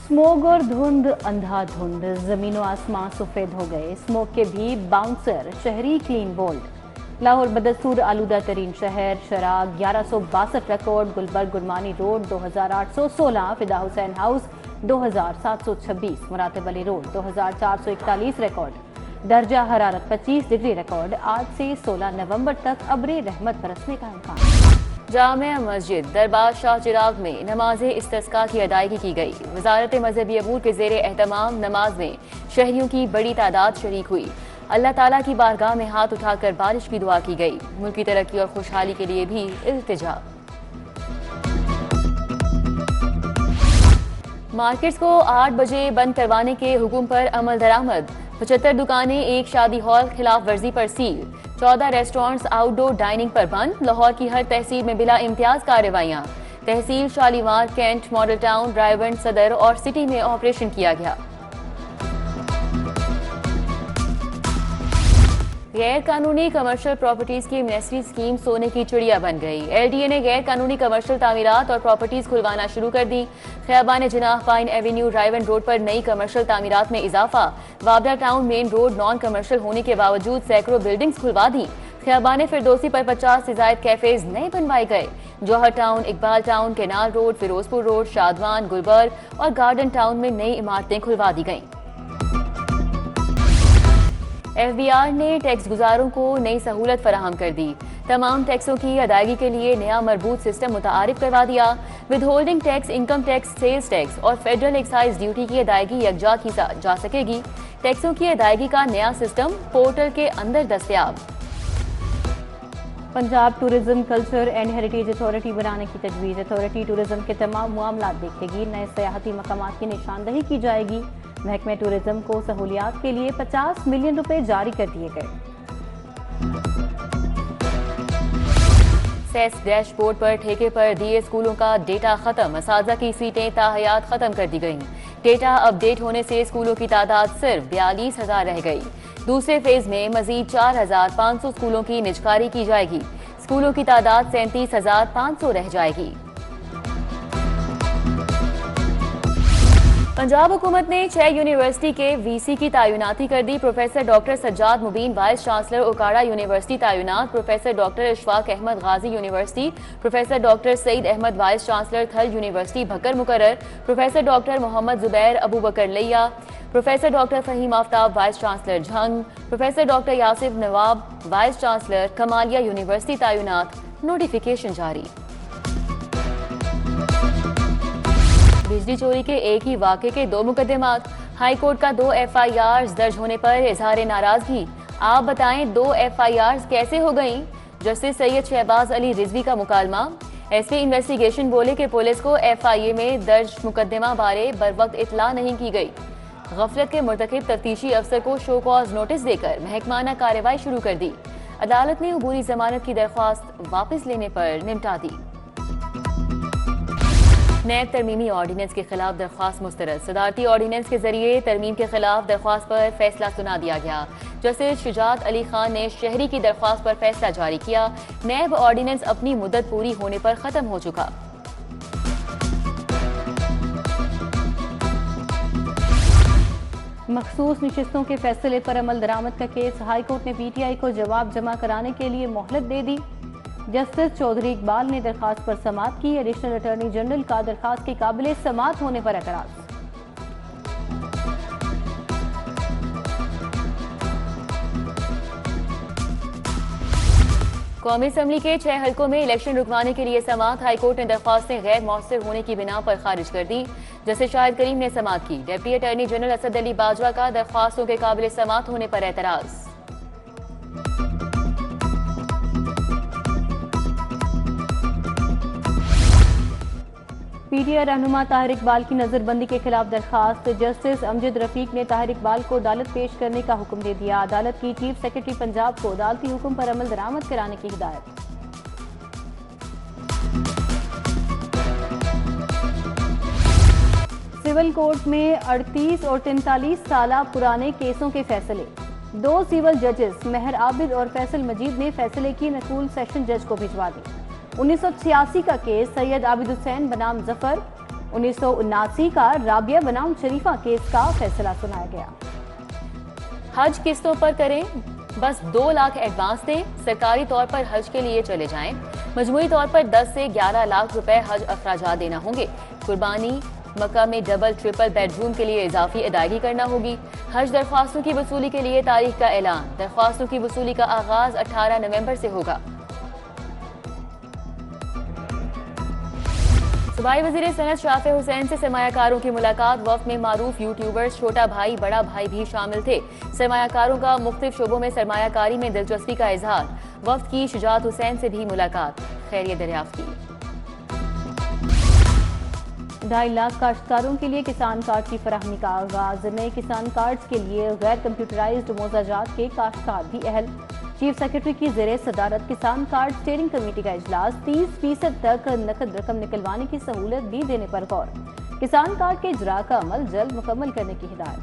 Smog और धुंध अंधाधुंध, जमीनो आसमां सफेद हो गए। स्मोग के भी बाउंसर, शहरी क्लीन बोल्ड। लाहौर बदस्तूर आलूदा तरीन शहर, शराब 1162 record. Gulberg Gurmani road 2816, Fida Hussain house 2726, Muratib Ali road 2441 record. दर्जा हरारत 25 डिग्री रिकॉर्ड। आज से 16 नवंबर तक अब्रे रहमत बरसने का इम्कान। जामिया मस्जिद दरबार शाह चिराग में नमाज इस्तिस्का की अदायगी की गई। वजारत मजहबी अमूर के जेर एहतमाम नमाज में शहरियों की बड़ी तादाद शरीक हुई। अल्लाह ताला की बारगाह में हाथ उठाकर बारिश की दुआ की गई। मुल्क की तरक्की और खुशहाली के लिए भी इल्तिजा। मार्केट्स को 8 बजे बंद करवाने के हुक्म पर अमल दरामद। 75 दुकानें, एक शादी हॉल खिलाफ वर्जी पर सील। 14 रेस्टोरेंट्स आउटडोर डाइनिंग पर बंद। लाहौर की हर तहसील में बिला इम्तियाज कार्रवाइयां। तहसील शालीमार, कैंट, मॉडल टाउन, रायबंद, सदर और सिटी में ऑपरेशन किया गया। गैर कानूनी कमर्शियल प्रॉपर्टीज की मिनिस्ट्री स्कीम सोने की चिड़िया बन गई। LDA ने गैर कानूनी कमर्शियल तामीरात और प्रॉपर्टीज खुलवाना शुरू कर दी। Khayaban Jinnah, pine avenue, Raiwind road पर नई कमर्शियल तामीरात में इजाफा। वाबरा town main road non commercial होने के बावजूद सैकड़ों बिल्डिंग्स खुलवा दी। खियाबान फिरदौसी पर 50 से ज्यादा कैफेज नए बनवाए गए। Johar town, Iqbal town, canal road, Ferozepur road, Shadman, Gulberg और गार्डन टाउन में नई इमारतें खुलवा दी गईं। FBR ने टैक्स गुजारों को नई सहूलत फराहम कर दी। तमाम टैक्सों की अदायगी के लिए नया मरबूत सिस्टम मुतारिफ करवा दिया। Withholding tax, income tax, sales tax और फेडरल एक्साइज ड्यूटी की अदायगी यकजा की जा सकेगी। टैक्सों की अदायगी का नया सिस्टम पोर्टल के अंदर दस्तयाब। Punjab tourism culture and heritage authority बनाने की तजवीज़। अथॉरिटी टूरिज्म के तमाम मामला देखेगी। नए सयाहती मकामात की निशानदही की जाएगी। महकमे टूरिज्म को सहूलियात के लिए 50 मिलियन रुपए जारी कर दिए गए। सेस डैशबोर्ड पर ठेके पर दिए स्कूलों का डेटा खत्म। असातिज़ा की सीटें ताहयात खत्म कर दी गईं। डेटा अपडेट होने से स्कूलों की तादाद सिर्फ 42,000 रह गई। दूसरे फेज में मजीद 4,500 स्कूलों की निजकारी की जाएगी। स्कूलों की तादाद 37,500 रह जाएगी। पंजाब हुकूमत ने 6 यूनिवर्सिटी के VC की तैनाती कर दी। Professor doctor Sajjad Mubeen vice chancellor Okara university तैनात। Professor doctor Ishfaq Ahmad Ghazi university. Professor doctor Saeed Ahmad vice chancellor Thal university Bhakkar मुकर्रर। Professor doctor Muhammad Zubair Abu Bakar Layyah. Professor doctor Faheem Aftab vice chancellor Jhang. Professor doctor Yasif Nawab vice chancellor Kamalia university तैनात। नोटिफिकेशन जारी। बिजली चोरी के एक ही वाक़े के 2 मुकदमात। हाई कोर्ट का 2 FIRs दर्ज होने पर इजहार नाराजगी। आप बताएं 2 FIRs कैसे हो गईं? जस्टिस सैयद शहबाज अली रिजवी का मुकालमा। SP इन्वेस्टिगेशन बोले कि पुलिस को FIA में दर्ज मुकदमा बारे बर वक्त इतला नहीं की गई। गफलत के मुर्तकिब तफ्तीशी अफसर को शो कॉज नोटिस देकर महकमाना कार्रवाई शुरू कर दी। अदालत ने अबूरी जमानत की दरख्वास्त वापस लेने पर निपटा दी। नैब तरमीमी ऑर्डिनेंस के खिलाफ दरख्वास्त मुस्तरद। सदारती ऑर्डिनेंस के जरिए तरमीम के खिलाफ दरख्वास्त पर फैसला सुना दिया गया। जस्टिस शुजात अली खान ने शहरी की दरख्वास्त पर फैसला जारी किया। नैब ऑर्डिनेंस अपनी मुद्दत पूरी होने पर खत्म हो चुका। मखसूस नशिस्तों के फैसले पर अमल दरामद का केस। हाई कोर्ट ने PTI को जवाब जमा कराने के लिए मोहलत दे दी। जस्टिस चौधरी इकबाल ने दरखास्त पर समाअत की। एडिशनल अटॉर्नी जनरल का दरखास्त के काबिल समाअत होने पर एतराज। कौमी असम्बली के 6 हलकों में इलेक्शन रुकवाने के लिए समाअत। हाईकोर्ट ने दरख्वास्तें गैर मौसर होने की बिना पर खारिज कर दी। जस्टिस शाहिद करीम ने समाअत की। Deputy attorney general Asad Ali Bajwa का दरख्वास्तों के काबिल समाअत होने पर एतराज। PTI रहनुमा ताहिर इकबाल की नजरबंदी के खिलाफ दरखास्त। जस्टिस अमजद रफीक ने ताहिर इकबाल को अदालत पेश करने का हुक्म दे दिया। अदालत की चीफ सेक्रेटरी पंजाब को अदालती हुक्म पर अमल दरामद कराने की हिदायत। सिविल कोर्ट में 38 और 43 साल पुराने केसों के फैसले। 2 सिविल जजेस मेहर आबिद और फैसल मजीद ने फैसले की नकूल सेशन जज को भिजवा दी। 1986 का केस सैयद आबिद हुसैन बनाम जफर, 1979 का राबिया बनाम शरीफा केस का फैसला सुनाया गया। हज किस्तों पर करें, बस 2 लाख एडवांस दें, सरकारी तौर पर हज के लिए चले जाएं। मजमूई तौर पर 10 से 11 लाख रुपए हज अखराजात देना होंगे। कुर्बानी, मक्का में डबल ट्रिपल बेडरूम के लिए इजाफी अदायगी करना होगी। हज दरख्वास्तों की वसूली के लिए तारीख का ऐलान। दरख्वास्तों की वसूली का आगाज 18 नवंबर से होगा। सूबाई वज़ीर सनत शाफे हुसैन से सरमायाकारों की मुलाकात। वफ्द में मारूफ यूट्यूबर्स छोटा भाई बड़ा भाई भी शामिल थे। सरमायाकारों का मुख्तलिफ शोबों में सरमायाकारी में दिलचस्पी का इजहार। वफ्द की शुजात हुसैन से भी मुलाकात, खैरियत दरियाफ्त की। 2.5 लाख काश्तकारों के लिए किसान कार्ड की फराहमी का आगाज। नए किसान कार्ड के लिए गैर कंप्यूटराइज्ड मोजाजात के काश्तकार भी अहल। चीफ सेक्रेटरी की ज़ेरे सदारत किसान कार्ड स्टीयरिंग कमेटी का इजलास। 30% तक नकद रकम निकलवाने की सहूलत भी देने पर गौर। किसान कार्ड के इजरा का अमल जल्द मुकम्मल करने की हिदायत।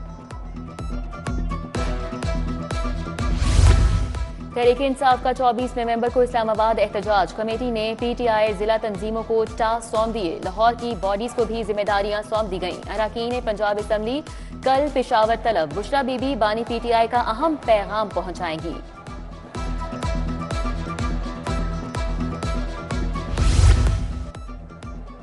तहरीक-ए-इंसाफ का 24 नवंबर को इस्लामाबाद एहतजाज। कमेटी ने PTI जिला तंजीमों को टास्क सौंप दिए। लाहौर की बॉडीज को भी जिम्मेदारियां सौंप दी गईं। अरकान पंजाब असम्बली कल पेशावर तलब। बुशरा बीबी बानी PTI का अहम पैगाम पहुंचाएंगी।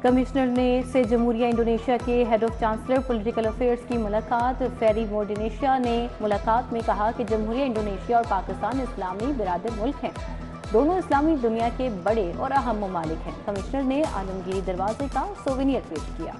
कमिश्नर ने से जमहूरिया इंडोनेशिया के head of chancellor political affairs की मुलाकात। फेरी मोडिनेशिया ने मुलाकात में कहा कि जमहूरिया इंडोनेशिया और पाकिस्तान इस्लामी बिरादर मुल्क हैं। दोनों इस्लामी दुनिया के बड़े और अहम ममालिक हैं। कमिश्नर ने आलमगीरी दरवाजे का सोवेनियर पेश किया।